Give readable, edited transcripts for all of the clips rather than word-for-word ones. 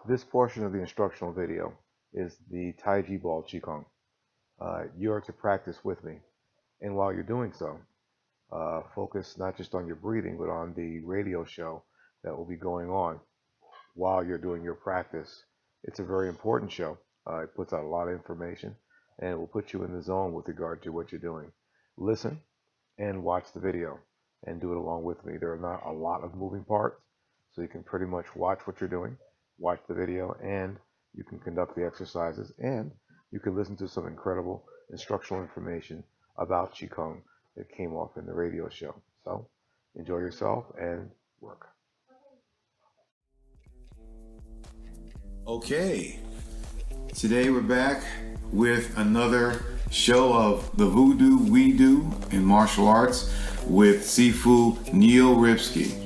This portion of the instructional video is the Taiji Ball Qigong. You are to practice with me, and while you're doing so, focus not just on your breathing, but on the radio show that will be going on while you're doing your practice. It's a very important show. It puts out a lot of information, and it will put you in the zone with regard to what you're doing. Listen and watch the video, and do it along with me. There are not a lot of moving parts, so you can pretty much watch what you're doing, watch the video, and you can conduct the exercises, and you can listen to some incredible instructional information about Qigong that came off in the radio show. So enjoy yourself and work. Okay, today we're back with another show of the Voodoo We Do in martial arts with Sifu Neil Ripsky.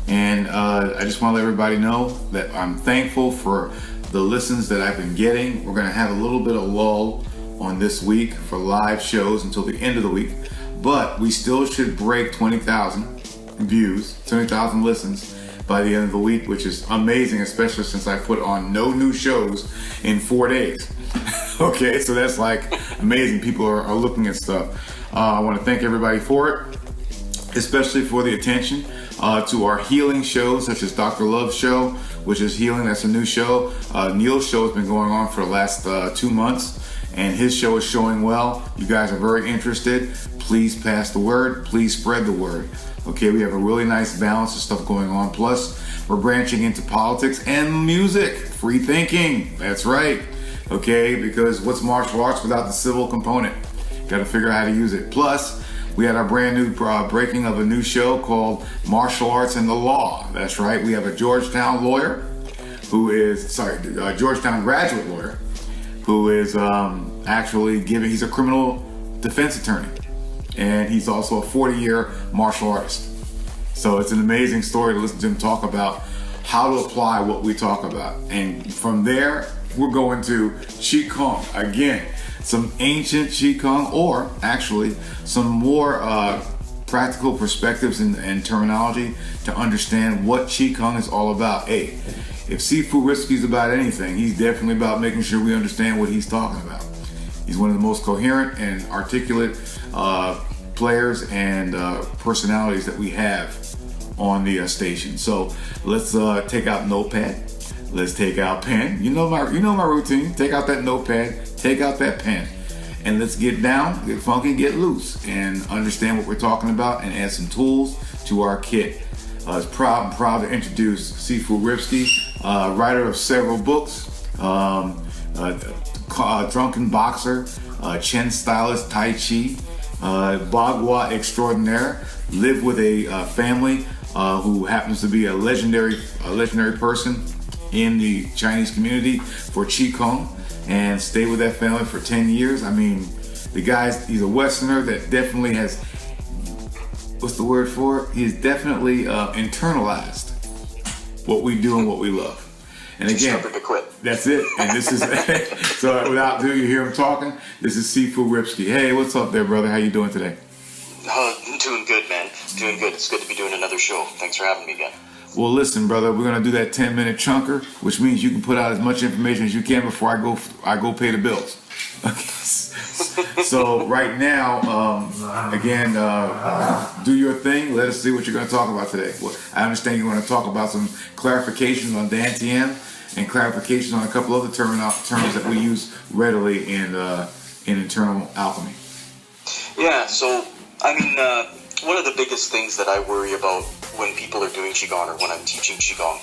And I just want to let everybody know that I'm thankful for the listens that I've been getting. We're going to have a little bit of lull on this week for live shows until the end of the week, but we still should break 20,000 views, 20,000 listens by the end of the week, which is amazing, especially since I put on no new shows in 4 days. Okay, so that's like amazing. People are looking at stuff. I want to thank everybody for it, especially for the attention to our healing shows, such as Dr. Love's show, which is healing. That's a new show. Neil's show has been going on for the last 2 months, and his show is showing well. You guys are very interested. Please pass the word. Please spread the word. Okay, we have a really nice balance of stuff going on. Plus, we're branching into politics and music. Free thinking. That's right. Okay, because what's martial arts without the civil component? Got to figure out how to use it. Plus, we had our brand new breaking of a new show called Martial Arts and the Law. That's right. We have a Georgetown lawyer who is, Georgetown graduate lawyer who is actually he's a criminal defense attorney. And he's also a 40-year martial artist. So it's an amazing story to listen to him talk about how to apply what we talk about. And from there, we're going to Qigong. Again, some ancient Qigong, or actually some more practical perspectives and terminology to understand what Qigong is all about. Hey, if Sifu Ripsky's about anything, he's definitely about making sure we understand what he's talking about. He's one of the most coherent and articulate players and personalities that we have on the station. So let's take out notepad. Let's take out pen. You know my routine. Take out that notepad. Take out that pen. And let's get down, get funky, get loose, and understand what we're talking about, and add some tools to our kit. I'm proud to introduce Sifu Ripsky, writer of several books, Drunken Boxer, Chen Stylist Tai Chi, Bagua Extraordinaire, lived with a family who happens to be a legendary person in the Chinese community for Qigong, and stayed with that family for 10 years. I mean, the guy's, he's a Westerner that definitely has, what's the word for it? He's definitely internalized what we do and what we love. And again, that's it. And this is, so without do you hear him talking, this is Sifu Ripsky. Hey, what's up there, brother? How you doing today? Doing good, man. Doing good. It's good to be doing another show. Thanks for having me again. Well, listen, brother, we're gonna do that 10-minute chunker, which means you can put out as much information as you can before I go pay the bills. So right now, again, do your thing. Let us see what you're gonna talk about today. Well, I understand you want to talk about some clarifications on Dantian and clarifications on a couple other terms that we use readily in internal alchemy. Yeah. So I mean, one of the biggest things that I worry about when people are doing Qigong, or when I'm teaching Qigong,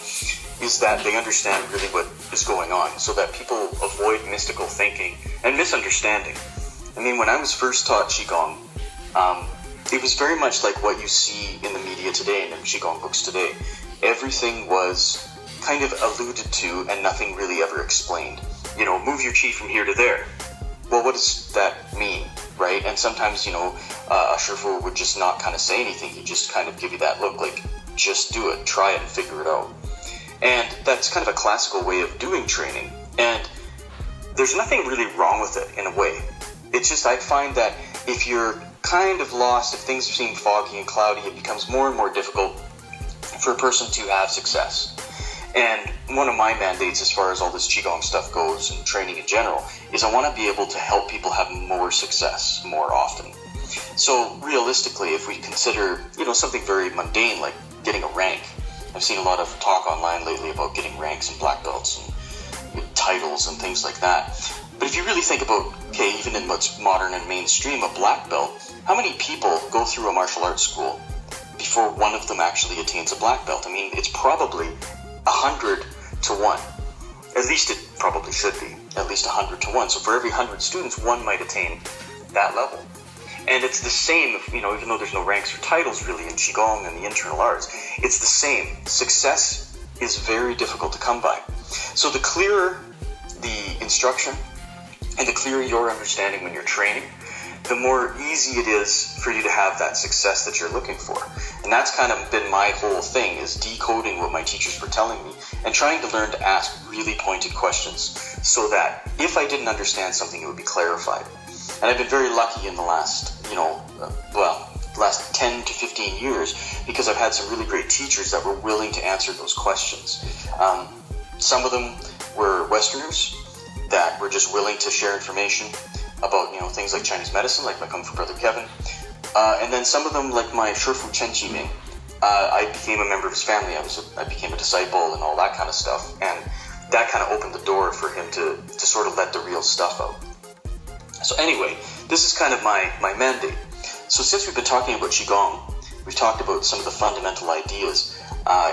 is that they understand really what is going on, so that people avoid mystical thinking and misunderstanding. I mean, when I was first taught Qigong, it was very much like what you see in the media today and in Qigong books today. Everything was kind of alluded to and nothing really ever explained. You know, move your Qi from here to there. Well, what does that mean, right? And sometimes, a Shifu would just not kind of say anything. He'd just kind of give you that look like, just do it, try it and figure it out. And that's kind of a classical way of doing training. And there's nothing really wrong with it in a way. It's just, I find that if you're kind of lost, if things seem foggy and cloudy, it becomes more and more difficult for a person to have success. And one of my mandates as far as all this Qigong stuff goes, and training in general, is I want to be able to help people have more success more often. So realistically, if we consider, something very mundane like getting a rank, I've seen a lot of talk online lately about getting ranks and black belts and titles and things like that. But if you really think about, okay, even in what's modern and mainstream, a black belt, how many people go through a martial arts school before one of them actually attains a black belt? I mean, it's probably 100 to 1. At least it probably should be. At least 100 to 1. So for every 100 students, one might attain that level. And it's the same, even though there's no ranks or titles really in Qigong and the internal arts, it's the same. Success is very difficult to come by. So the clearer the instruction and the clearer your understanding when you're training, the more easy it is for you to have that success that you're looking for. And that's kind of been my whole thing, is decoding what my teachers were telling me and trying to learn to ask really pointed questions so that if I didn't understand something, it would be clarified. And I've been very lucky in the last, last 10 to 15 years, because I've had some really great teachers that were willing to answer those questions. Some of them were Westerners that were just willing to share information about, things like Chinese medicine, like my Kung Fu brother Kevin. And then some of them, like my Shifu Chen Qiming, I became a member of his family. I became a disciple and all that kind of stuff. And that kind of opened the door for him to sort of let the real stuff out. So anyway, this is kind of my mandate. So since we've been talking about Qigong, we've talked about some of the fundamental ideas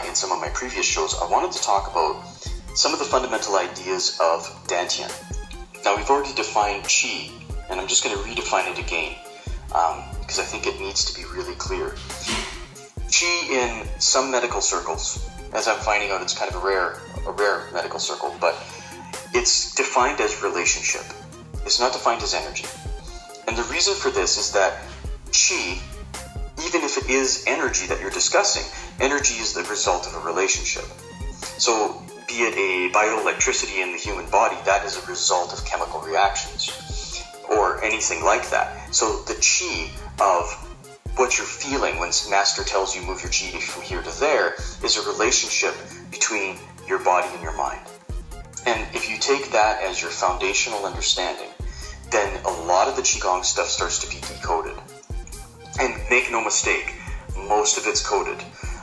in some of my previous shows. I wanted to talk about some of the fundamental ideas of Dantian. Now, we've already defined Qi, and I'm just going to redefine it again because I think it needs to be really clear. Qi in some medical circles, as I'm finding out, it's kind of a rare medical circle, but it's defined as relationship. It's not defined as energy. And the reason for this is that Qi, even if it is energy that you're discussing, energy is the result of a relationship. So be it a bioelectricity in the human body, that is a result of chemical reactions or anything like that. So the chi of what you're feeling when Master tells you move your chi from here to there is a relationship between your body and your mind. And if you take that as your foundational understanding, then a lot of the Qigong stuff starts to be decoded. And make no mistake, most of it's coded.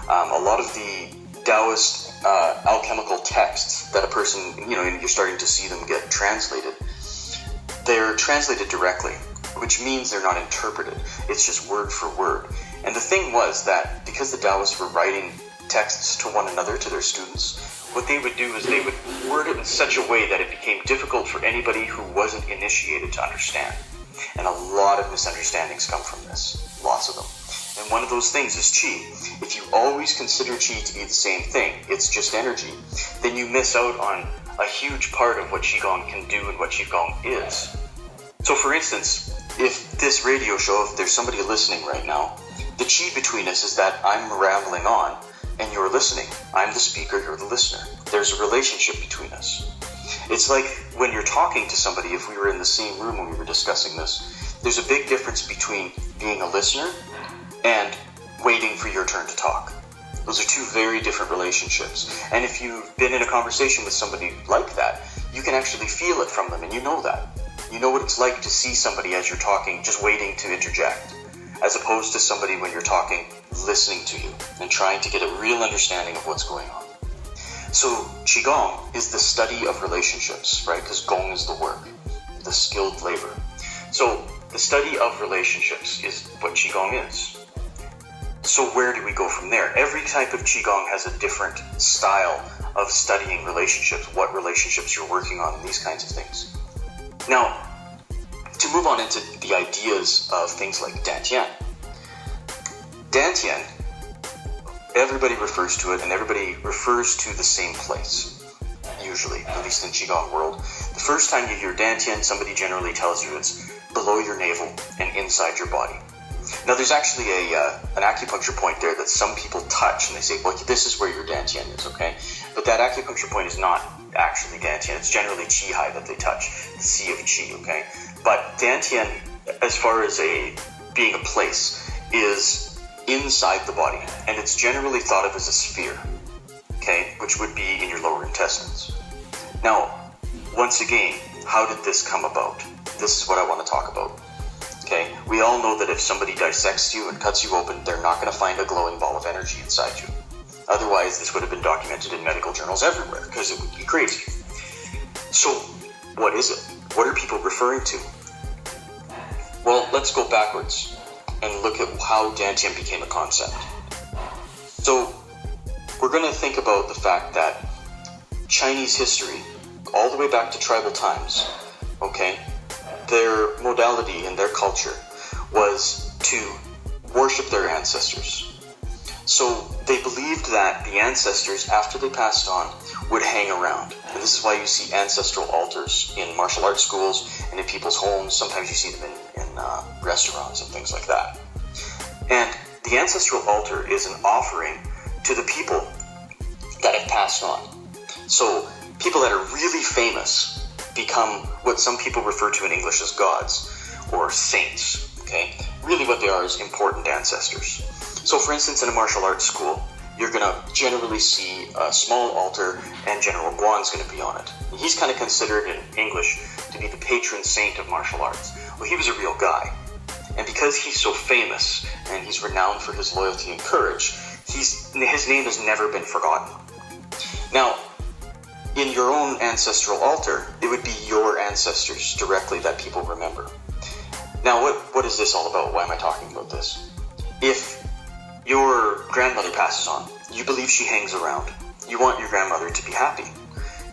A lot of the Taoist alchemical texts that a person, and you're starting to see them get translated, they're translated directly, which means they're not interpreted. It's just word for word. And the thing was that because the Taoists were writing texts to one another, to their students, what they would do is they would word it in such a way that it became difficult for anybody who wasn't initiated to understand. And a lot of misunderstandings come from this, lots of them. And one of those things is chi. If you always consider chi to be the same thing, it's just energy, then you miss out on a huge part of what Qigong can do and what Qigong is. So for instance, if this radio show, if there's somebody listening right now, the chi between us is that I'm rambling on and you're listening. I'm the speaker, you're the listener. There's a relationship between us. It's like when you're talking to somebody, if we were in the same room when we were discussing this, there's a big difference between being a listener and waiting for your turn to talk. Those are two very different relationships. And if you've been in a conversation with somebody like that, you can actually feel it from them, and you know that. You know what it's like to see somebody as you're talking, just waiting to interject, as opposed to somebody when you're talking, listening to you and trying to get a real understanding of what's going on. So Qigong is the study of relationships, right? Because Gong is the work, the skilled labor. So the study of relationships is what Qigong is. So where do we go from there? Every type of Qigong has a different style of studying relationships, what relationships you're working on, and these kinds of things. Now, to move on into the ideas of things like Dantian. Dantian, everybody refers to it, and everybody refers to the same place, usually, at least in Qigong world. The first time you hear Dantian, somebody generally tells you it's below your navel and inside your body. Now, there's actually an acupuncture point there that some people touch, and they say, well, this is where your Dantian is, okay? But that acupuncture point is not actually Dantian. It's generally Qi Hai that they touch, the sea of Qi, okay? But Dantian, as far as being a place, is inside the body, and it's generally thought of as a sphere, okay, which would be in your lower intestines. Now, once again, how did this come about? This is what I want to talk about. Okay, we all know that if somebody dissects you and cuts you open, they're not going to find a glowing ball of energy inside you. Otherwise, this would have been documented in medical journals everywhere, because it would be crazy. So, what is it? What are people referring to? Well, let's go backwards and look at how Dantian became a concept. So, we're going to think about the fact that Chinese history, all the way back to tribal times, okay, their modality and their culture was to worship their ancestors. So they believed that the ancestors, after they passed on, would hang around. And this is why you see ancestral altars in martial arts schools and in people's homes. Sometimes you see them in restaurants and things like that. And the ancestral altar is an offering to the people that have passed on. So people that are really famous become what some people refer to in English as gods or saints, okay? Really what they are is important ancestors. So for instance, in a martial arts school, you're going to generally see a small altar and General Guan's going to be on it. And he's kind of considered in English to be the patron saint of martial arts. Well, he was a real guy. And because he's so famous and he's renowned for his loyalty and courage, his name has never been forgotten. Now, in your own ancestral altar, it would be your ancestors directly that people remember. Now, what is this all about? Why am I talking about this? If your grandmother passes on, you believe she hangs around. You want your grandmother to be happy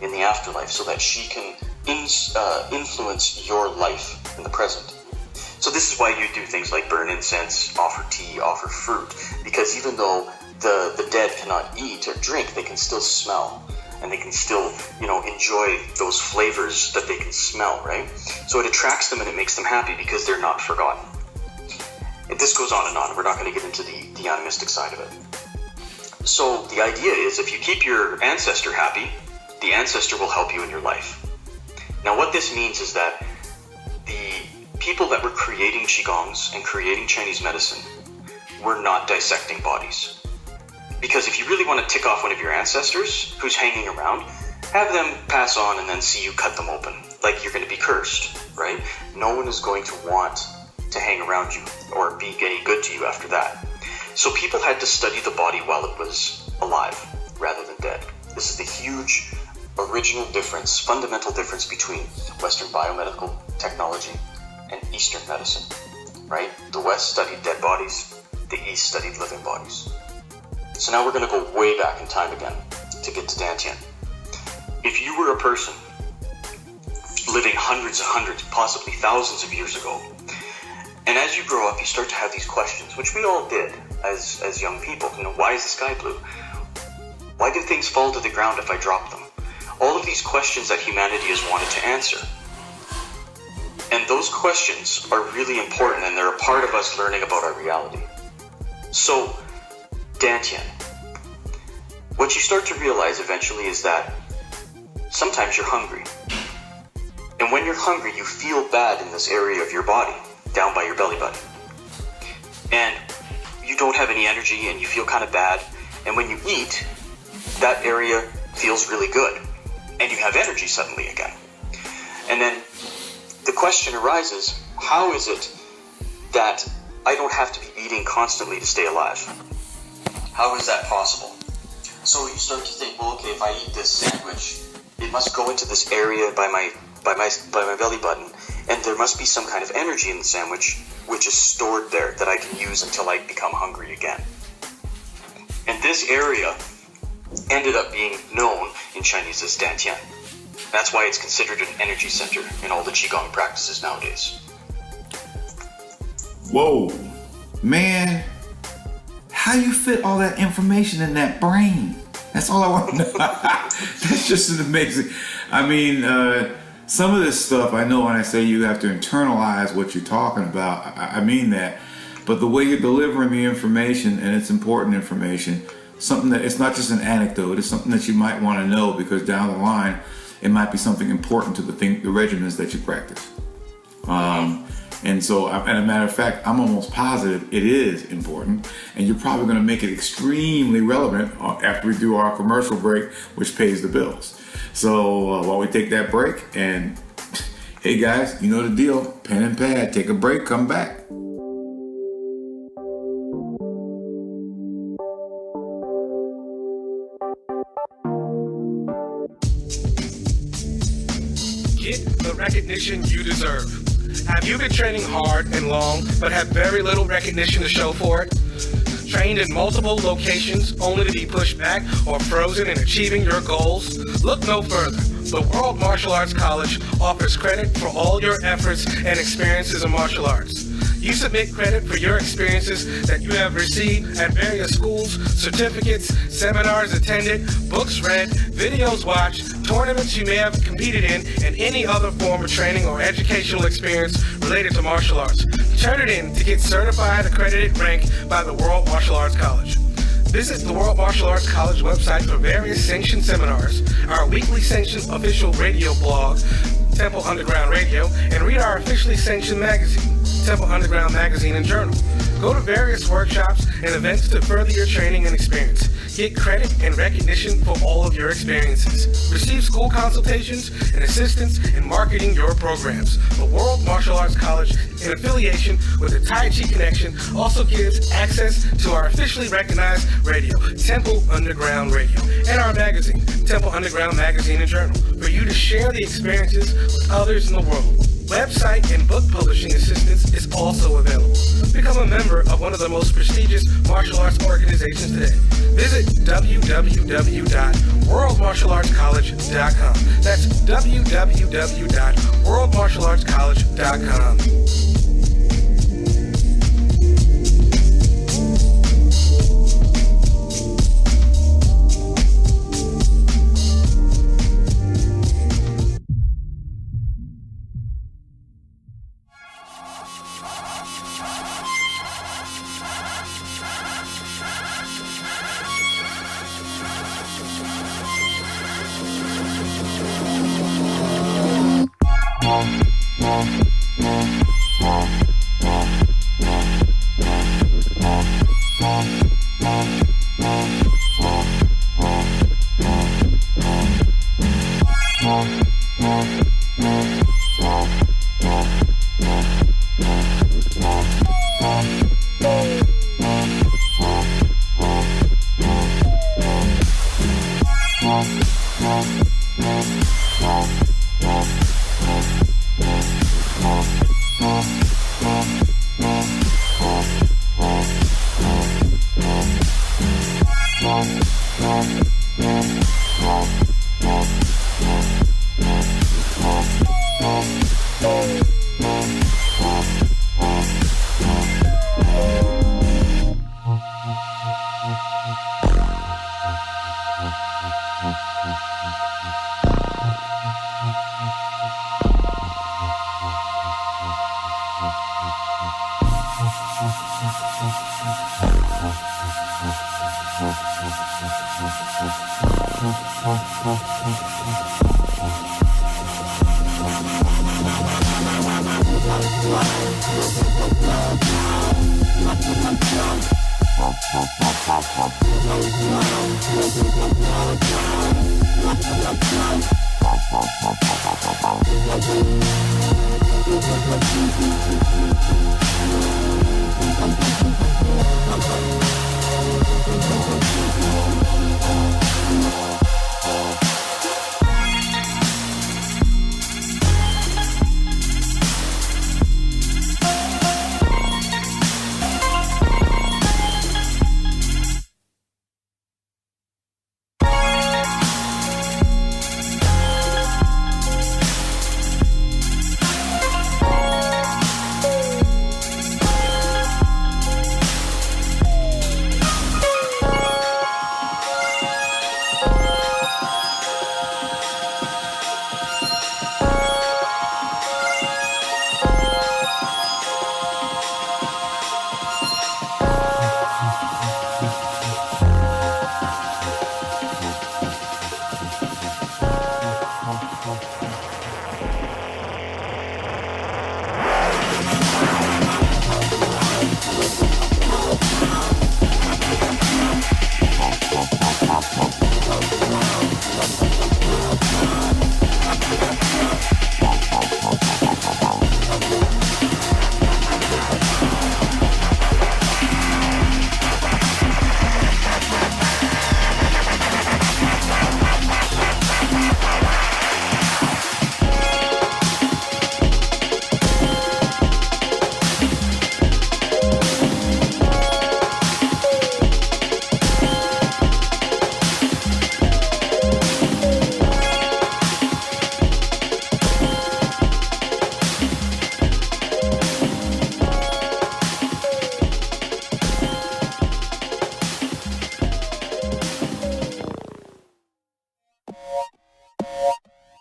in the afterlife so that she can influence your life in the present. So this is why you do things like burn incense, offer tea, offer fruit, because even though the dead cannot eat or drink, they can still smell. And they can still, enjoy those flavors that they can smell, right? So it attracts them and it makes them happy because they're not forgotten. This goes on and on. We're not going to get into the animistic side of it. So the idea is, if you keep your ancestor happy, the ancestor will help you in your life. Now what this means is that the people that were creating Qigongs and creating Chinese medicine were not dissecting bodies. Because if you really want to tick off one of your ancestors who's hanging around, have them pass on and then see you cut them open, like you're going to be cursed, right? No one is going to want to hang around you or be any good to you after that. So people had to study the body while it was alive rather than dead. This is the huge original difference, fundamental difference between Western biomedical technology and Eastern medicine, right? The West studied dead bodies, the East studied living bodies. So now we're going to go way back in time again to get to Dantian. If you were a person living hundreds and hundreds, possibly thousands of years ago, and as you grow up, you start to have these questions, which we all did as young people. You know, why is the sky blue? Why do things fall to the ground if I drop them? All of these questions that humanity has wanted to answer. And those questions are really important, and they're a part of us learning about our reality. So, Dantian, what you start to realize eventually is that sometimes you're hungry. And when you're hungry, you feel bad in this area of your body, down by your belly button. And you don't have any energy and you feel kind of bad. And when you eat, that area feels really good. And you have energy suddenly again. And then the question arises, how is it that I don't have to be eating constantly to stay alive? How is that possible? So you start to think, well, okay, if I eat this sandwich, it must go into this area by my belly button, and there must be some kind of energy in the sandwich which is stored there that I can use until I become hungry again. And this area ended up being known in Chinese as Dantian. That's why it's considered an energy center in all the Qigong practices nowadays. Whoa, man, how you fit all that information in that brain? That's all I want to know. That's just an amazing. I mean, some of this stuff I know when I say you have to internalize what you're talking about, I mean that. But the way you're delivering the information, and it's important information, something that it's not just an anecdote, it's something that you might want to know, because down the line it might be something important to the regimens that you practice. And so, and a matter of fact, I'm almost positive it is important, and you're probably going to make it extremely relevant after we do our commercial break, which pays the bills. So while we take that break, and hey guys, you know the deal, pen and pad, take a break, come back. Get the recognition you deserve. Have you been training hard and long, but have very little recognition to show for it? Trained in multiple locations only to be pushed back or frozen in achieving your goals? Look no further. The World Martial Arts College offers credit for all your efforts and experiences in martial arts. You submit credit for your experiences that you have received at various schools, certificates, seminars attended, books read, videos watched, tournaments you may have competed in, and any other form of training or educational experience related to martial arts. Turn it in to get certified accredited rank by the World Martial Arts College. Visit the World Martial Arts College website for various sanctioned seminars, our weekly sanctioned official radio blog, Temple Underground Radio, and read our officially sanctioned magazine, Temple Underground Magazine and Journal. Go to various workshops and events to further your training and experience. Get credit and recognition for all of your experiences. Receive school consultations and assistance in marketing your programs. The World Martial Arts College, in affiliation with the Tai Chi Connection, also gives access to our officially recognized radio, Temple Underground Radio, and our magazine, Temple Underground Magazine and Journal, for you to share the experiences with others in the world. Website and book publishing assistance is also available. Become a member of one of the most prestigious martial arts organizations today. Visit www.worldmartialartscollege.com. That's www.worldmartialartscollege.com.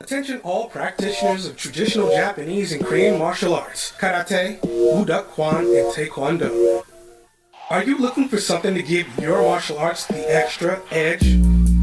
Attention all practitioners of traditional Japanese and Korean martial arts, karate, budo, kwan, and taekwondo. Are you looking for something to give your martial arts the extra edge?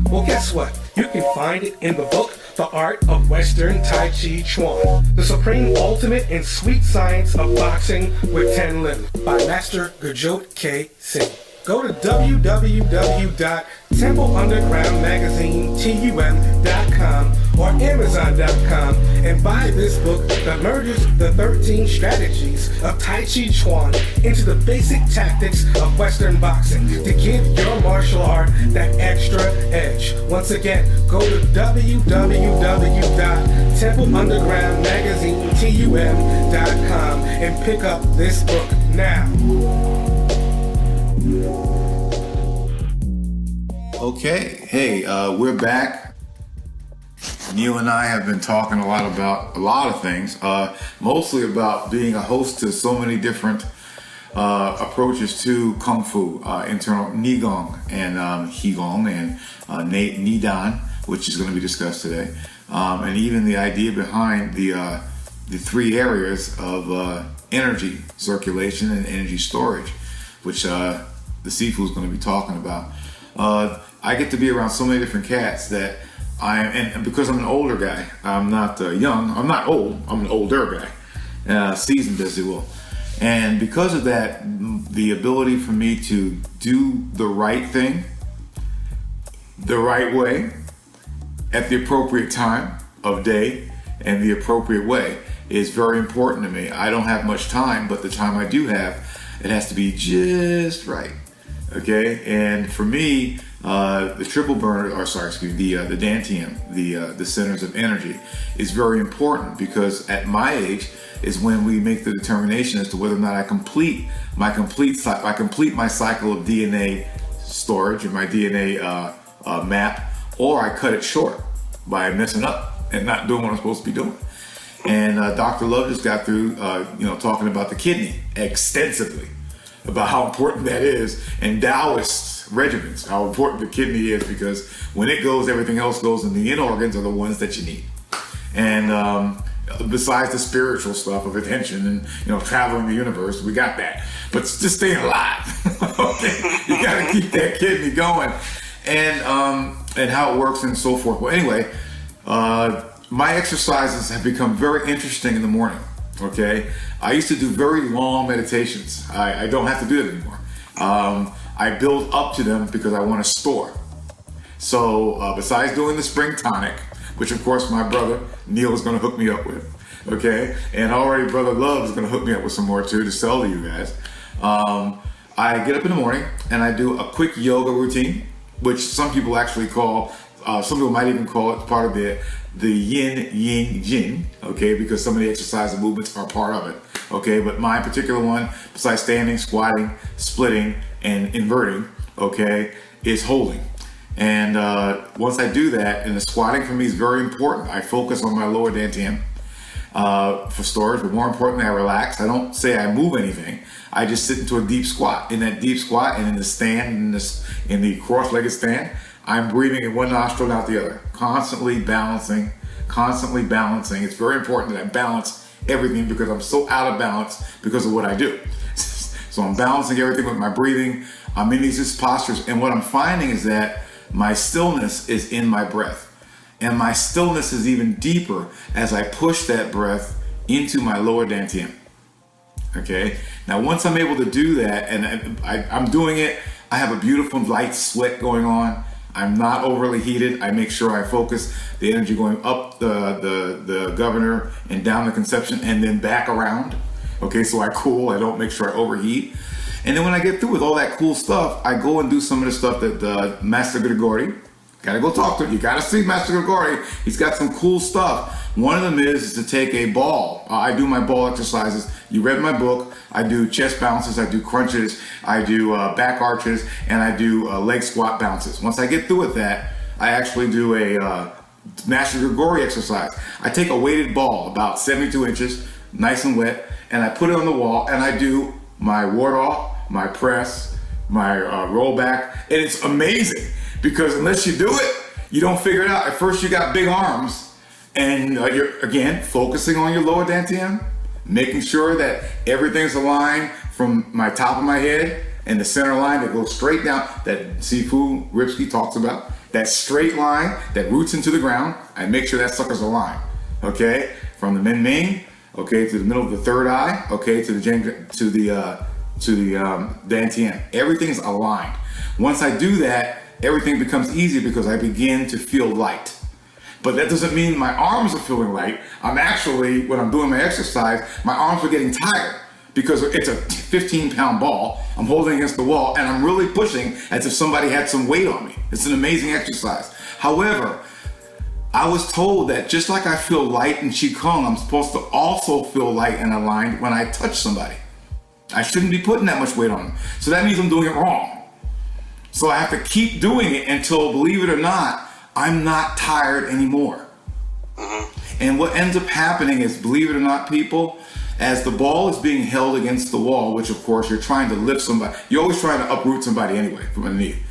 Well, guess what? You can find it in the book, The Art of Western Tai Chi Chuan, the supreme ultimate and sweet science of boxing with 10 limbs by Master Gajot K. Singh. Go to www.templeundergroundmagazinetum.com or Amazon.com and buy this book that merges the 13 strategies of Tai Chi Chuan into the basic tactics of Western boxing to give your martial art that extra edge. Once again, go to www.templeundergroundmagazinetum.com and pick up this book now. Okay, hey, we're back. Neil and I have been talking a lot about a lot of things, mostly about being a host to so many different approaches to Kung Fu, internal Nigong and Qigong and Nidan, which is going to be discussed today, and even the idea behind the three areas of energy circulation and energy storage, which the Sifu is going to be talking about. I get to be around so many different cats that and because I'm an older guy, I'm not young, I'm not old, I'm an older guy, seasoned as you will. And because of that, the ability for me to do the right thing, the right way, at the appropriate time of day and the appropriate way is very important to me. I don't have much time, but the time I do have, it has to be just right. Okay, and for me, the triple burner, or sorry, excuse me, the dantian, the centers of energy, is very important, because at my age is when we make the determination as to whether or not I complete my cycle of DNA storage and my DNA map, or I cut it short by messing up and not doing what I'm supposed to be doing. And Dr. Love just got through, talking about the kidney extensively, about how important that is, and Taoist regimens, how important the kidney is, because when it goes, everything else goes, and the inner organs are the ones that you need. And besides the spiritual stuff of attention and traveling the universe, we got that. But just staying alive, okay? You got to keep that kidney going, and how it works and so forth. Well, anyway, my exercises have become very interesting in the morning. Okay, I used to do very long meditations. I don't have to do it anymore. I build up to them because I want to store. So besides doing the spring tonic, which of course my brother Neil is going to hook me up with, okay, and already brother Love is going to hook me up with some more too to sell to you guys. I get up in the morning and I do a quick yoga routine, which some people actually call, some people might even call it part of the yin yang jin, okay, because some of the exercise and movements are part of it, okay. But my particular one, besides standing, squatting, splitting, and inverting, okay, is holding. And once I do that, and the squatting for me is very important, I focus on my lower dantian for storage, but more importantly, I relax. I don't say I move anything. I just sit into a deep squat. In that deep squat and in the stand, in the cross-legged stand, I'm breathing in one nostril and out the other, constantly balancing. It's very important that I balance everything, because I'm so out of balance because of what I do. So I'm balancing everything with my breathing. I'm in these postures, and what I'm finding is that my stillness is in my breath. And my stillness is even deeper as I push that breath into my lower dantian. Okay, now once I'm able to do that, and I'm doing it, I have a beautiful light sweat going on. I'm not overly heated. I make sure I focus the energy going up the governor and down the conception and then back around. Okay, so I cool, I don't make sure I overheat. And then when I get through with all that cool stuff, I go and do some of the stuff that Master Grigori, gotta go talk to him. You gotta see Master Grigori. He's got some cool stuff. One of them is to take a ball. I do my ball exercises. You read my book. I do chest bounces, I do crunches, I do back arches, and I do leg squat bounces. Once I get through with that, I actually do a Master Grigori exercise. I take a weighted ball, about 72 inches, nice and wet, and I put it on the wall, and I do my ward off, my press, my rollback, and it's amazing, because unless you do it, you don't figure it out. At first you got big arms, and you're, again, focusing on your lower dantian, making sure that everything's aligned from my top of my head and the center line that goes straight down, that Sifu Ripsky talks about, that straight line that roots into the ground. I make sure that sucker's aligned, okay? From the Min Ming, okay, to the middle of the third eye, okay, to the dantian. Everything's aligned. Once I do that, everything becomes easy because I begin to feel light. But that doesn't mean my arms are feeling light. I'm actually, when I'm doing my exercise, my arms are getting tired because it's a 15-pound ball. I'm holding against the wall and I'm really pushing as if somebody had some weight on me. It's an amazing exercise. However, I was told that just like I feel light in Qigong, I'm supposed to also feel light and aligned when I touch somebody. I shouldn't be putting that much weight on them. So that means I'm doing it wrong. So I have to keep doing it until, believe it or not, I'm not tired anymore. And what ends up happening is, believe it or not, people, as the ball is being held against the wall, which of course you're trying to lift somebody, you're always trying to uproot somebody anyway from underneath.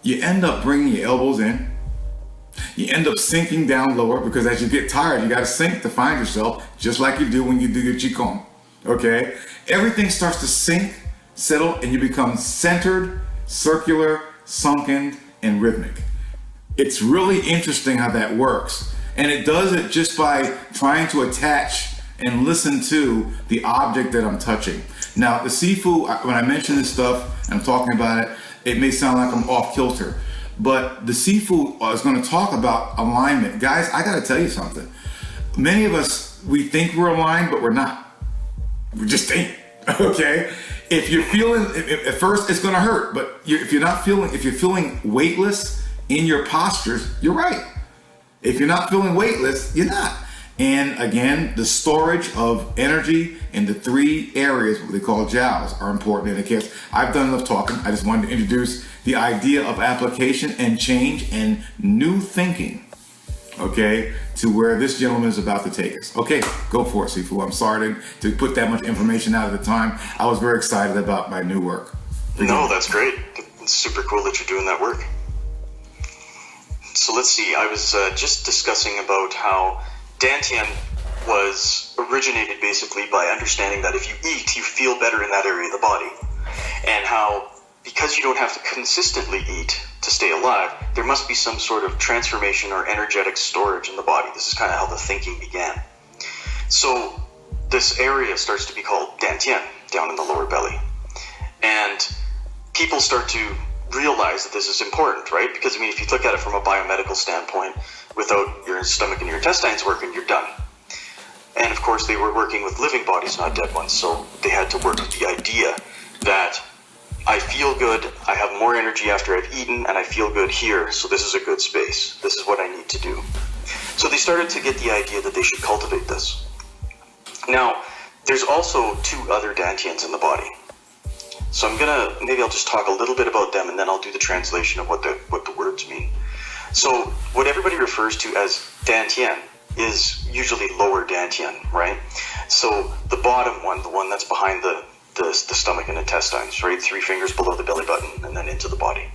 You end up bringing your elbows in. You end up sinking down lower because as you get tired, you got to sink to find yourself, just like you do when you do your Qigong. Okay? Everything starts to sink, settle, and you become centered, circular, sunken, and rhythmic. It's really interesting how that works. And it does it just by trying to attach and listen to the object that I'm touching. Now, the Sifu, when I mention this stuff and I'm talking about it, it may sound like I'm off kilter. But the Sifu is going to talk about alignment. Guys, I got to tell you something. Many of us, we think we're aligned, but we're not. We just ain't. Okay, if you're feeling, at first it's going to hurt, but if you're feeling weightless in your postures, you're right. If you're not feeling weightless, you're not. And again, the storage of energy in the three areas, what they call jowls, are important in the case. I've done enough talking. I just wanted to introduce the idea of application and change and new thinking, okay, to where this gentleman is about to take us. Okay, go for it, Sifu. I'm sorry to put that much information out at the time. I was very excited about my new work. No, that's great. It's super cool that you're doing that work. So let's see. I was just discussing about how Dantian was originated basically by understanding that if you eat, you feel better in that area of the body. And how, because you don't have to consistently eat to stay alive, there must be some sort of transformation or energetic storage in the body. This is kind of how the thinking began. So this area starts to be called Dantian, down in the lower belly. And people start to realize that this is important, right? Because, I mean, if you look at it from a biomedical standpoint, without your stomach and your intestines working, you're done. And of course, they were working with living bodies, not dead ones. So they had to work with the idea that I feel good, I have more energy after I've eaten, and I feel good here, so this is a good space. This is what I need to do. So they started to get the idea that they should cultivate this. Now, there's also two other dantians in the body. So maybe I'll just talk a little bit about them, and then I'll do the translation of what the words mean. So what everybody refers to as dantian is usually lower dantian, right? So the bottom one, the one that's behind the stomach and intestines, right? 3 fingers below the belly button and then into the body.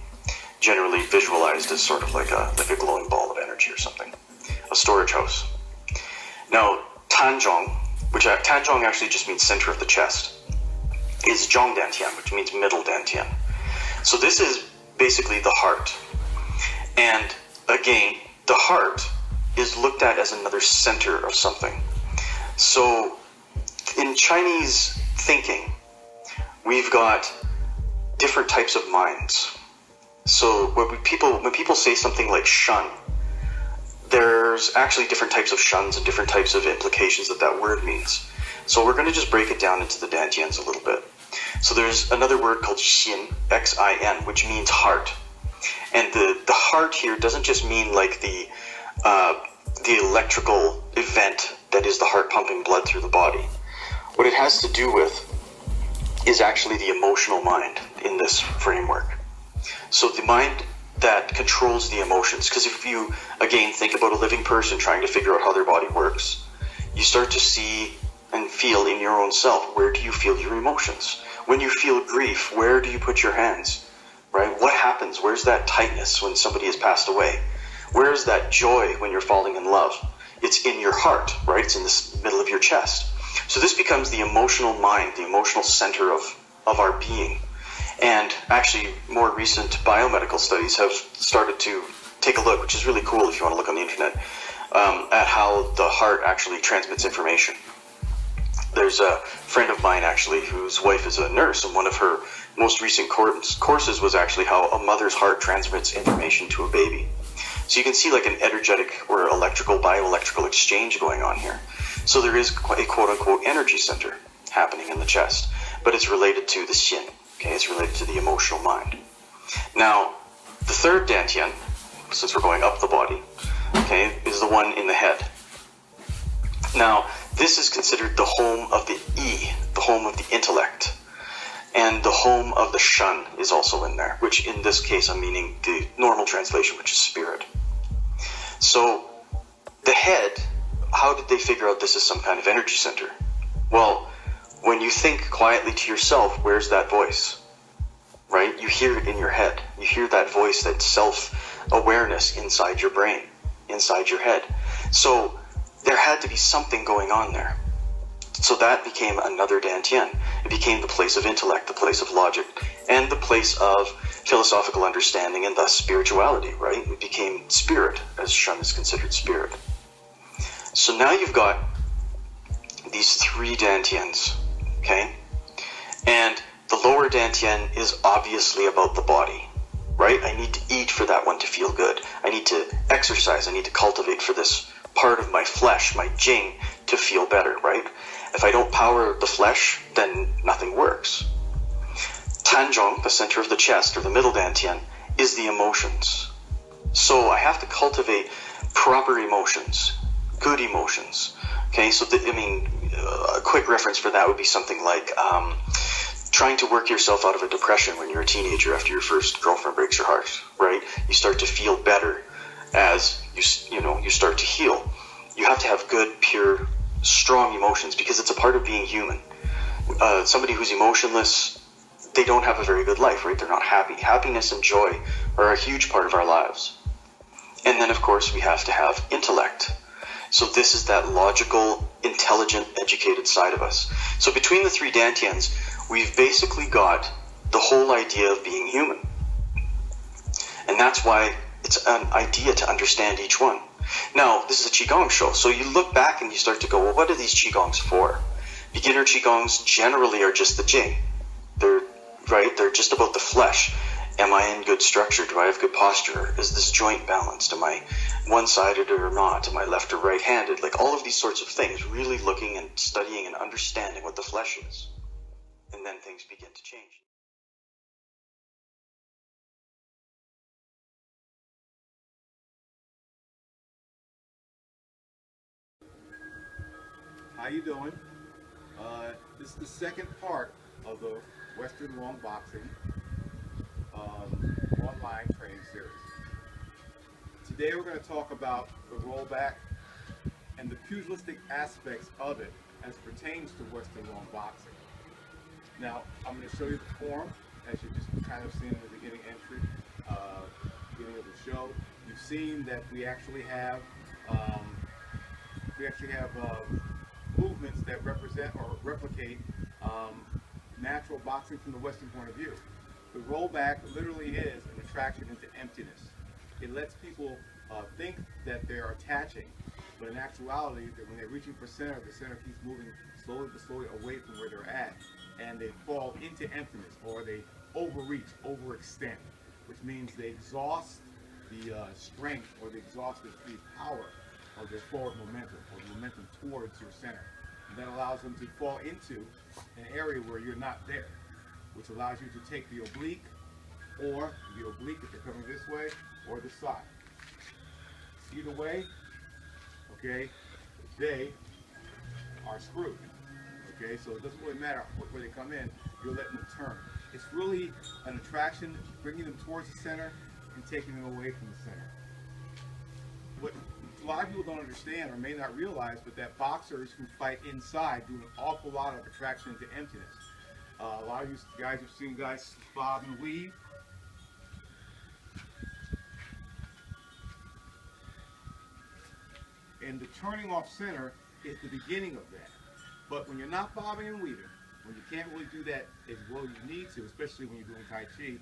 Generally visualized as sort of like a glowing ball of energy or something. A storage house. Now, Tanzhong, which Tanzhong actually just means center of the chest, is Zhong Dantian, which means middle Dantian. So this is basically the heart. And again, the heart is looked at as another center of something. So in Chinese thinking, we've got different types of minds. So when people say something like shun, there's actually different types of shuns and different types of implications that word means. So we're going to just break it down into the dantians a little bit. So there's another word called xin, X-I-N, which means heart. And the heart here doesn't just mean like the electrical event that is the heart pumping blood through the body. What it has to do with is actually the emotional mind in this framework. So the mind that controls the emotions. Because if you, again, think about a living person trying to figure out how their body works, you start to see and feel in your own self, where do you feel your emotions? When you feel grief, where do you put your hands? Right? What happens? Where's that tightness when somebody has passed away? Where is that joy when you're falling in love? It's in your heart, right? It's in the middle of your chest. So this becomes the emotional mind, the emotional center of our being. And actually, more recent biomedical studies have started to take a look, which is really cool if you want to look on the internet, at how the heart actually transmits information. There's a friend of mine, actually, whose wife is a nurse, and one of her most recent courses was actually how a mother's heart transmits information to a baby. So you can see like an energetic or bioelectrical exchange going on here. So there is a quote-unquote energy center happening in the chest, but it's related to the xin, okay? It's related to the emotional mind. Now, the third dantian, since we're going up the body, okay, is the one in the head. Now, this is considered the home of the I, the home of the intellect. And the home of the shun is also in there, which in this case I'm meaning the normal translation, which is spirit. So the head, how did they figure out this is some kind of energy center? Well, when you think quietly to yourself, where's that voice? Right? You hear it in your head. You hear that voice, that self-awareness inside your brain, inside your head. So there had to be something going on there. So that became another dantian. It became the place of intellect, the place of logic, and the place of philosophical understanding and thus spirituality, right? It became spirit, as shun is considered spirit. So now you've got these 3 dantians, okay? And the lower dantian is obviously about the body, right? I need to eat for that one to feel good. I need to exercise. I need to cultivate for this part of my flesh, my jing, to feel better, right? If I don't power the flesh, then nothing works. Tanzhong, the center of the chest, or the middle dantian, is the emotions. So I have to cultivate proper emotions, good emotions. Okay, so a quick reference for that would be something like trying to work yourself out of a depression when you're a teenager after your first girlfriend breaks your heart, right? You start to feel better as you start to heal. You have to have good, pure, strong emotions because it's a part of being human. Somebody who's emotionless, they don't have a very good life, right? They're not happy. Happiness and joy are a huge part of our lives. And then, of course, we have to have intellect. So this is that logical, intelligent, educated side of us. So between the three dantians, we've basically got the whole idea of being human. And that's why it's an idea to understand each one. Now, this is a Qigong show, so you look back and you start to go, well, what are these Qigongs for? Beginner Qigongs generally are just the Jing. They're just about the flesh. Am I in good structure? Do I have good posture? Is this joint balanced? Am I one-sided or not? Am I left or right-handed? Like all of these sorts of things, really looking and studying and understanding what the flesh is. And then things begin to change. How you doing? This is the second part of the Western Long Boxing online training series. Today we're going to talk about the rollback and the pugilistic aspects of it as pertains to Western Long Boxing. Now, I'm going to show you the form, as you just kind of seen in the beginning entry, beginning of the show. You've seen that we actually have movements that represent or replicate natural boxing from the Western point of view. The rollback literally is an attraction into emptiness. It lets people think that they're attaching, but in actuality, that when they're reaching for center, the center keeps moving slowly but slowly away from where they're at, and they fall into emptiness, or they overreach, overextend, which means they exhaust the strength or the power of their forward momentum, or the momentum towards your center. And that allows them to fall into an area where you're not there, which allows you to take the oblique, or the oblique if they're coming this way, or the side. Either way, okay, they are screwed. Okay, so it doesn't really matter where they come in, you're letting them turn. It's really an attraction, bringing them towards the center and taking them away from the center. What a lot of people don't understand or may not realize, but that boxers who fight inside do an awful lot of attraction into emptiness. A lot of you guys have seen guys bob and weave. And the turning off center is the beginning of that. But when you're not bobbing and weaving, when you can't really do that as well as you need to, especially when you're doing Tai Chi,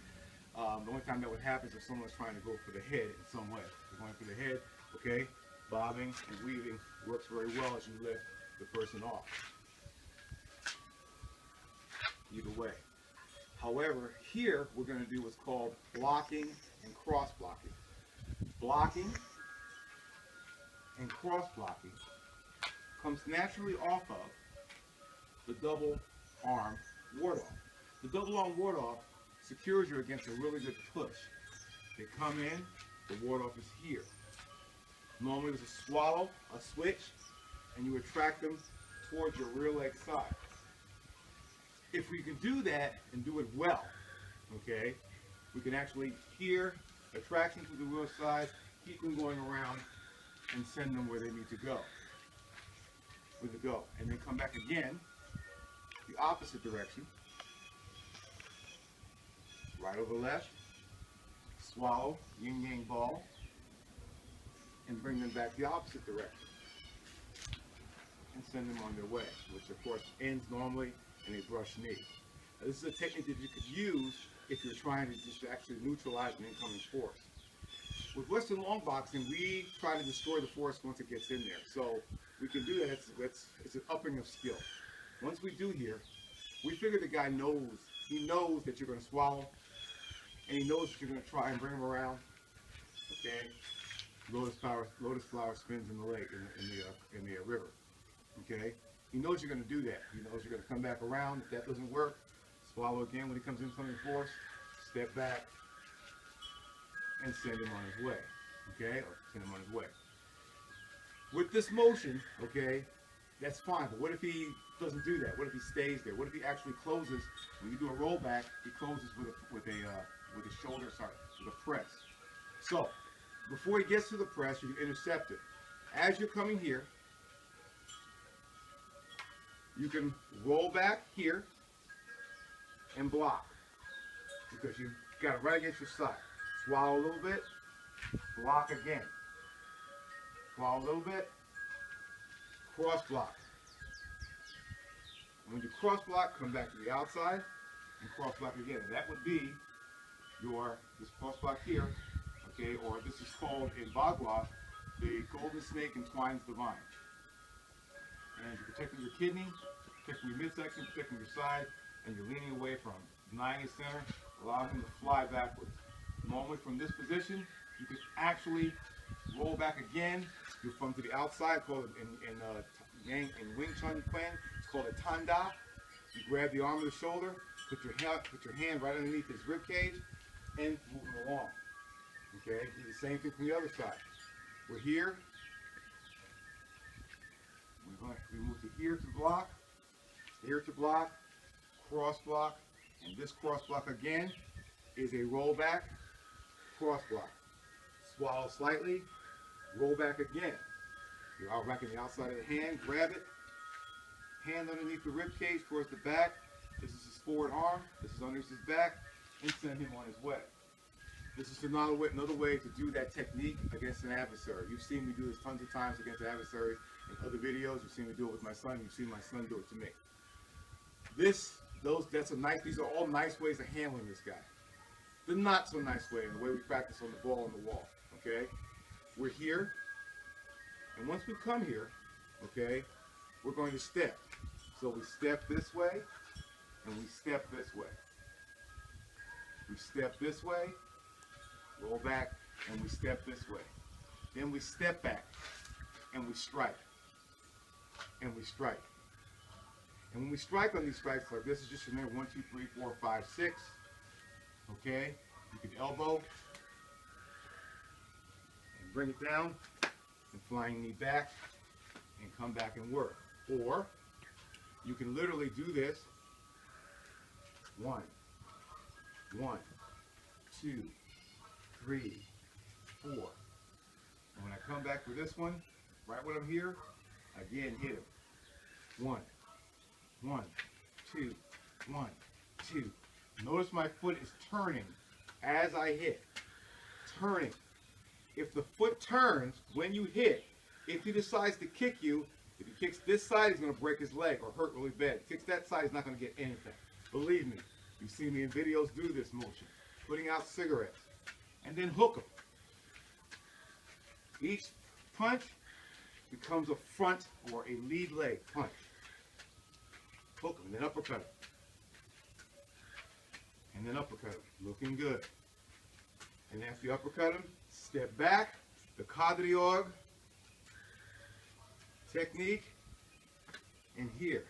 the only time that would happen is if someone's trying to go for the head in some way. They're going for the head, okay? Bobbing and weaving works very well as you lift the person off. Either way. However, here we're going to do what's called blocking and cross-blocking. Blocking and cross-blocking comes naturally off of the double arm ward-off. The double arm ward-off secures you against a really good push. They come in, the ward-off is here. Normally there's a swallow, a switch, and you attract them towards your rear leg side. If we can do that and do it well, okay, we can actually hear attraction to the rear side, keep them going around, and send them where they need to go. With the go. And then come back again, the opposite direction. Right over left, swallow, yin-yang ball, and bring them back the opposite direction. And send them on their way, which of course ends normally in a brush knee. Now, this is a technique that you could use if you're trying to just actually neutralize an incoming force. With Western long boxing, we try to destroy the force once it gets in there. So we can do that. It's an upping of skill. Once we do here, we figure the guy knows. He knows that you're going to swallow, and he knows that you're going to try and bring him around. Okay, lotus flower spins in the lake in the river. Okay, He knows you're going to do that. He knows you're going to come back around. If that doesn't work, swallow again when he comes in something force. Step back and send him on his way. Okay? Or send him on his way. With this motion, okay, that's fine. But what if he doesn't do that? What if he stays there? What if he actually closes? When you do a rollback, he closes with a shoulder, with a press. So, before he gets to the press, you can intercept it. As you're coming here, you can roll back here and block because you got it right against your side. Swallow a little bit, block again. Swallow a little bit, cross block. And when you cross block, come back to the outside and cross block again. And that would be this cross block here, okay, or this is called in Bagua, the golden snake entwines the vine. And you're protecting your kidney, protecting your midsection, protecting your side, and you're leaning away from him. Denying his center, allowing him to fly backwards. Normally from this position, you can actually roll back again. You'll come to the outside, called in Wing Chun Plan, it's called a tanda. You grab the arm of the shoulder, put your hand right underneath his rib cage, and move him along. Okay, do the same thing from the other side. We're here. We move to here to block, cross block, and this cross block again is a rollback, cross block. Swallow slightly, roll back again. You're out back in the outside of the hand, grab it, hand underneath the rib cage towards the back. This is his forward arm, this is underneath his back, and send him on his way. This is another way to do that technique against an adversary. You've seen me do this tons of times against adversaries in other videos. You've seen me do it with my son. You've seen my son do it to me. These are all nice ways of handling this guy. The not so nice way, and the way we practice on the ball and the wall. Okay, we're here, and once we come here, okay, we're going to step. So we step this way, and we step this way. We step this way. Roll back, and we step this way. Then we step back, and we strike. And we strike. And when we strike on these strikes like this, is just remember 1, 2, 3, 4, 5, 6. Okay? You can elbow and bring it down and flying knee back and come back and work. Or you can literally do this 1, 2, 3, 4. And when I come back for this one, right when I'm here, again hit him. 1, 2, 1, 2. Notice my foot is turning as I hit. Turning. If the foot turns when you hit, if he decides to kick you, if he kicks this side, he's going to break his leg or hurt really bad. If he kicks that side, he's not going to get anything. Believe me, you've seen me in videos do this motion. Putting out cigarettes. And then hook him. Each punch becomes a front or a lead leg punch. Hook him, and then uppercut him. And then uppercut him. Looking good. And after you uppercut him, step back. The quadriog technique. And here.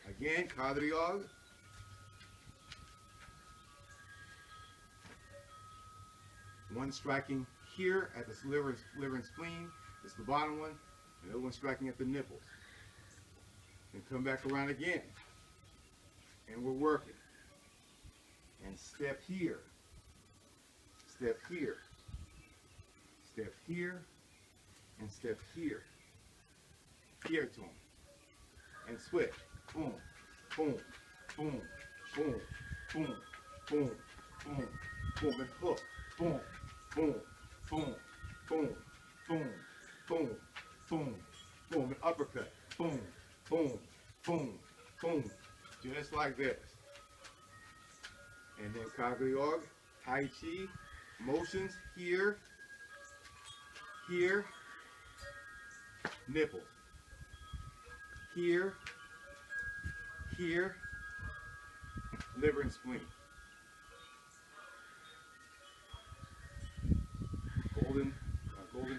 Again, quadriog. One striking here at the liver and spleen. It's the bottom one. And the other one striking at the nipples. And come back around again. And we're working. And step here. Step here. Step here. And step here. Here to him. And switch. Boom. Boom. Boom. Boom. Boom. Boom. Boom. Boom. And hook. Boom. Boom, boom, boom, boom, boom, boom, boom, and uppercut, boom, boom, boom, boom, just like this. And then quadriog, Tai Chi, motions here, here, nipple, here, here, liver and spleen. Golden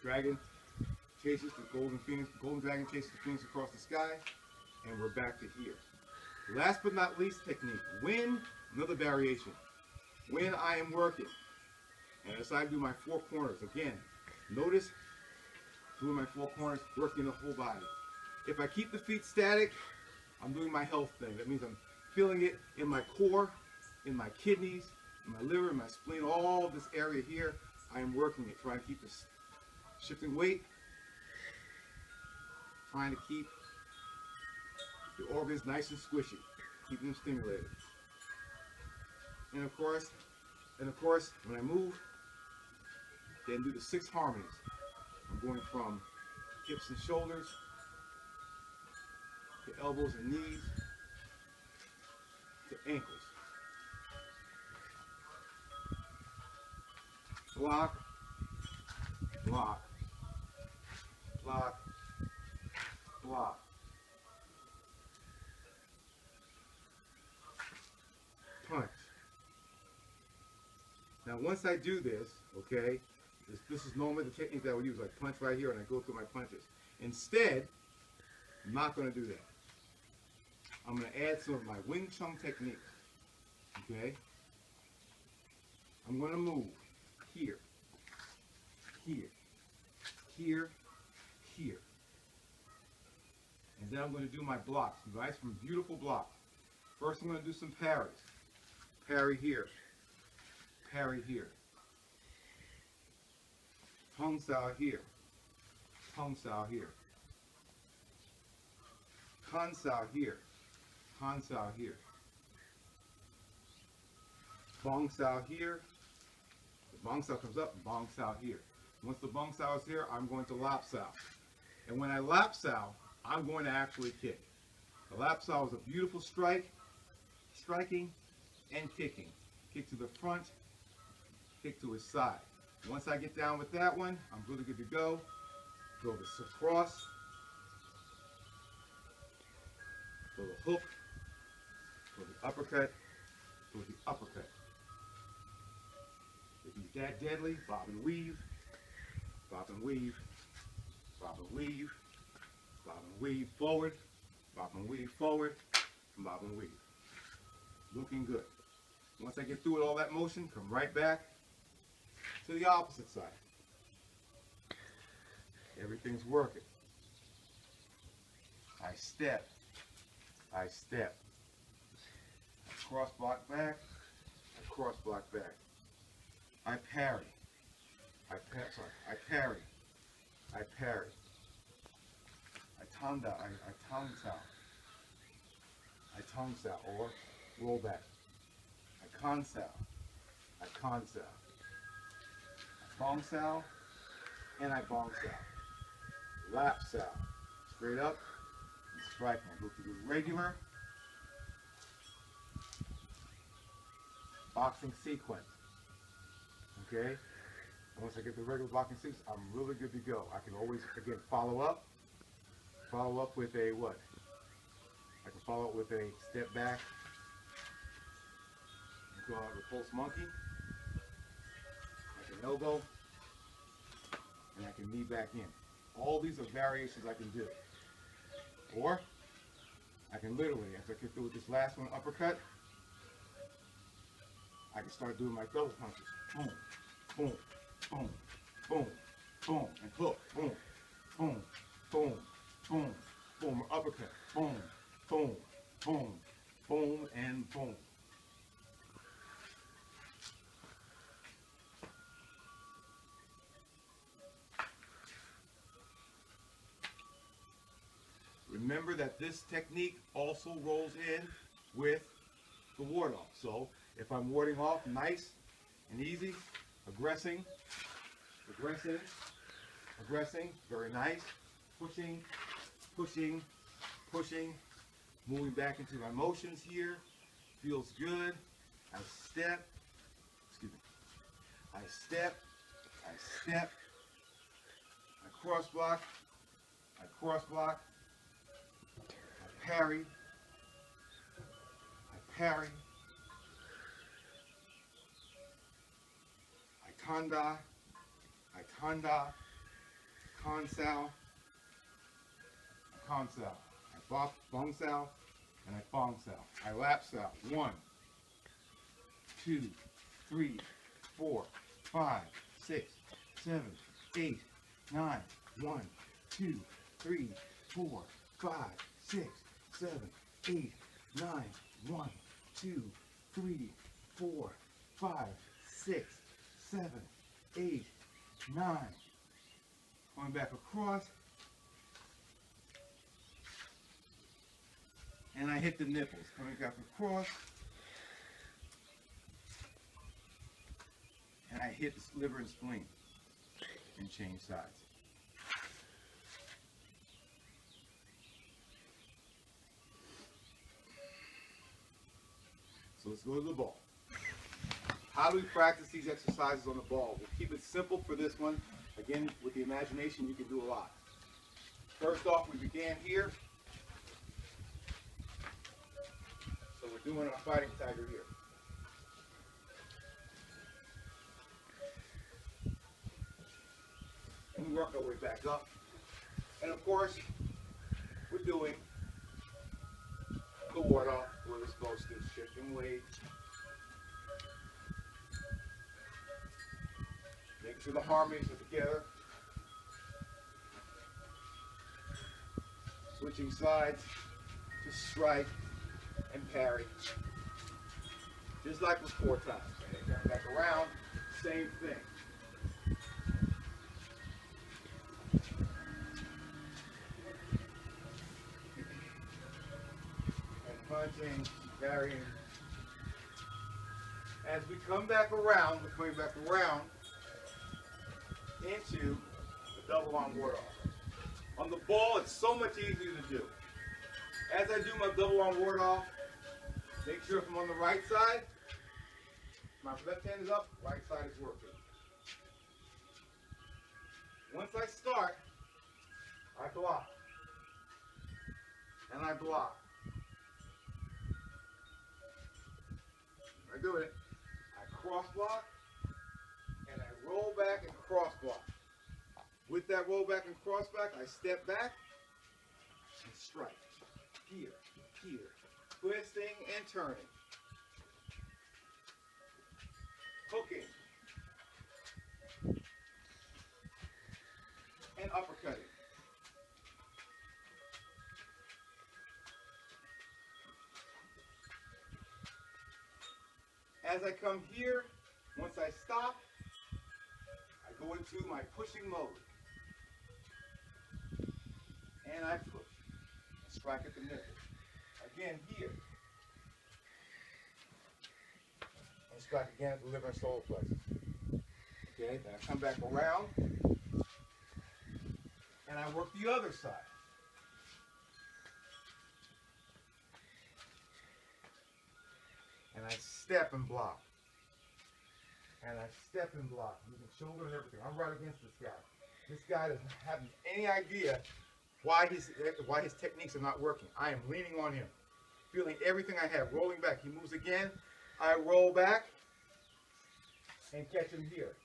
dragon chases the golden phoenix, the golden dragon chases the phoenix across the sky, and we're back to here. Last but not least technique, when, another variation, when I am working, and as I do my four corners, again, notice doing my four corners, working the whole body. If I keep the feet static, I'm doing my health thing. That means I'm feeling it in my core, in my kidneys, in my liver, in my spleen, all this area here. I am working it, trying to keep this shifting weight, trying to keep the organs nice and squishy, keeping them stimulated. And of course, when I move, then do the 6 harmonies. I'm going from hips and shoulders to elbows and knees to ankles. Block, block, block, block. Punch. Now once I do this, okay, this is normally the technique that I would use. I punch right here and I go through my punches. Instead, I'm not going to do that. I'm going to add some of my Wing Chun technique. Okay? I'm going to move here, here, here, here. And then I'm going to do my blocks. Nice, beautiful blocks. First I'm going to do some parries. Parry here. Parry here. Hung Sao here. Hung Sao here. Kan Sao here. Han Sao here. Bong Sao here. The Bong Sao comes up, Bong Sao here. Once the Bong Sao is here, I'm going to Lap Sao. And when I Lap Sao, I'm going to actually kick. The Lap Sao is a beautiful strike, striking and kicking. Kick to the front, kick to his side. Once I get down with that one, I'm really good to go. Go the cross, go the hook, go the uppercut, go the uppercut. If he's that deadly, bob and weave, bob and weave, bob and weave, bob and weave forward, bob and weave forward, and bob and weave. Looking good. Once I get through with all that motion, come right back to the opposite side. Everything's working. I step. I step. I cross block back. I cross block back. I parry. I parry. I parry. I tanda. I tongue sao. I tongue sao or roll back. I con sao. I con sao. I bong sao and I bong sao. Lap sao. Straight up and striking. I go through the regular boxing sequence. Okay? And once I get the regular boxing sequence, I'm really good to go. I can always, again, follow up with a what? I can follow up with a step back, go out repulse monkey. I can elbow, and I can knee back in. All these are variations I can do. Or I can literally, after I get through with this last one, uppercut, I can start doing my double punches. Boom, boom, boom, boom, boom, and hook. Boom, boom, boom, boom, boom, uppercut. Boom, boom, boom, boom, and boom. Remember that this technique also rolls in with the ward off. So if I'm warding off nice and easy, aggressing, very nice, pushing, pushing, pushing, moving back into my motions here, feels good. I step, I step, I cross block, I parry, I tanda, consal, consal. I bongsal, and I bongsal. I lapsal. 1, 2, 3, 4, 5, 6, 7, 8, 9. 1, 2, 3, 4, 5, 6, 7, 8, 9. 1, 2, 3, 4, 5, 6, 7, 8, 9. Going back across. And I hit the nipples. Coming back across. And I hit the liver and spleen. And change sides. So let's go to the ball. How do we practice these exercises on the ball? We'll keep it simple for this one. Again, with the imagination, you can do a lot. First off, we began here. So we're doing our fighting tiger here. And we work our way back up. And of course, we're doing the ward off where we're supposed to, shifting weight. Making sure the harmonies are together. Switching sides to strike and parry. Just like before times. Okay, turn back around, same thing. And punching, parrying. As we come back around, we're coming back around into the double arm ward off. On the ball, it's so much easier to do. As I do my double arm ward off, make sure if I'm on the right side, my left hand is up, right side is working. Once I start, I block. And I block. I do it. I cross block, and I roll back and cross block. With that roll back and cross back, I step back and strike. Here, here, twisting and turning. Hooking. And uppercutting. As I come here, once I stop, I go into my pushing mode. And I push. And strike at the nipple. Again here. And strike again at the liver and solar plexus. Okay, then I come back around. And I work the other side. And I step and block. And I step and block. Using shoulder and everything. I'm right against this guy. This guy doesn't have any idea why his techniques are not working. I am leaning on him. Feeling everything I have. Rolling back. He moves again. I roll back. And catch him here.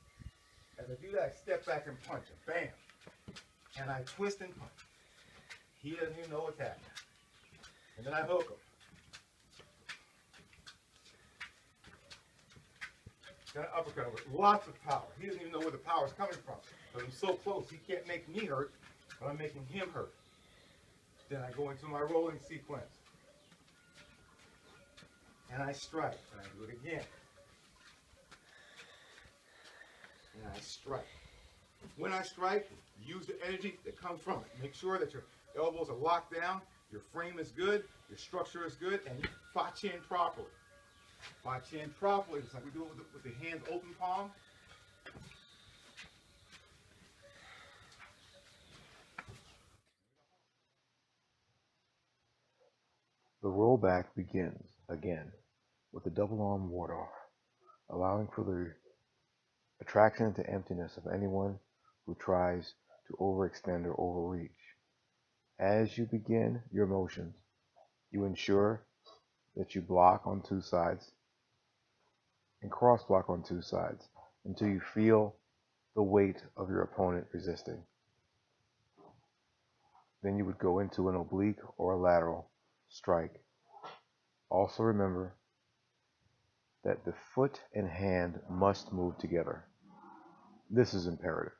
As I do that, I step back and punch him. Bam. And I twist and punch. He doesn't even know what's happening. And then I hook him. Then I uppercut him with lots of power. He doesn't even know where the power is coming from. But I'm so close, he can't make me hurt, but I'm making him hurt. Then I go into my rolling sequence. And I strike. And I do it again. And I strike. When I strike, use the energy that comes from it. Make sure that your elbows are locked down, your frame is good, your structure is good, and you fa chin properly. Fa chin properly, just like we do it with the hands open palm. The rollback begins, again, with the double arm ward off, allowing for the attraction into emptiness of anyone who tries to overextend or overreach. As you begin your motions, you ensure that you block on two sides and cross block on two sides until you feel the weight of your opponent resisting. Then you would go into an oblique or a lateral strike. Also remember that the foot and hand must move together. This is imperative.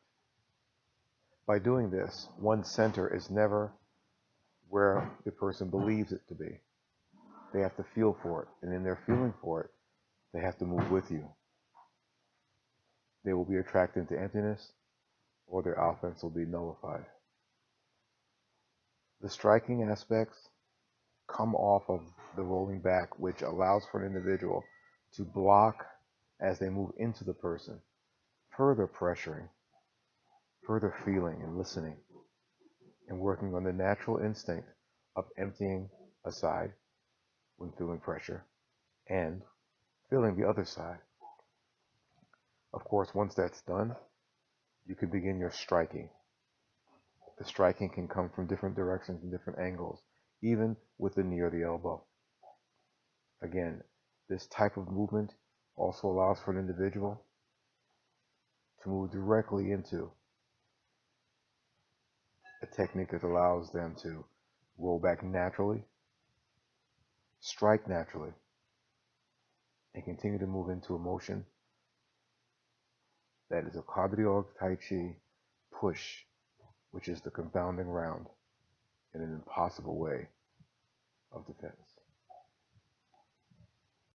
By doing this, one center is never where the person believes it to be. They have to feel for it, and in their feeling for it, they have to move with you. They will be attracted to emptiness, or their offense will be nullified. The striking aspects come off of the rolling back, which allows for an individual to block as they move into the person, further pressuring, further feeling and listening, and working on the natural instinct of emptying aside when feeling pressure and feeling the other side. Of course, once that's done, you can begin your striking. The striking can come from different directions and different angles, even with the knee or the elbow. Again, this type of movement also allows for an individual to move directly into a technique that allows them to roll back naturally, strike naturally, and continue to move into a motion that is a quadrille Tai Chi push, which is the confounding round in an impossible way of defense.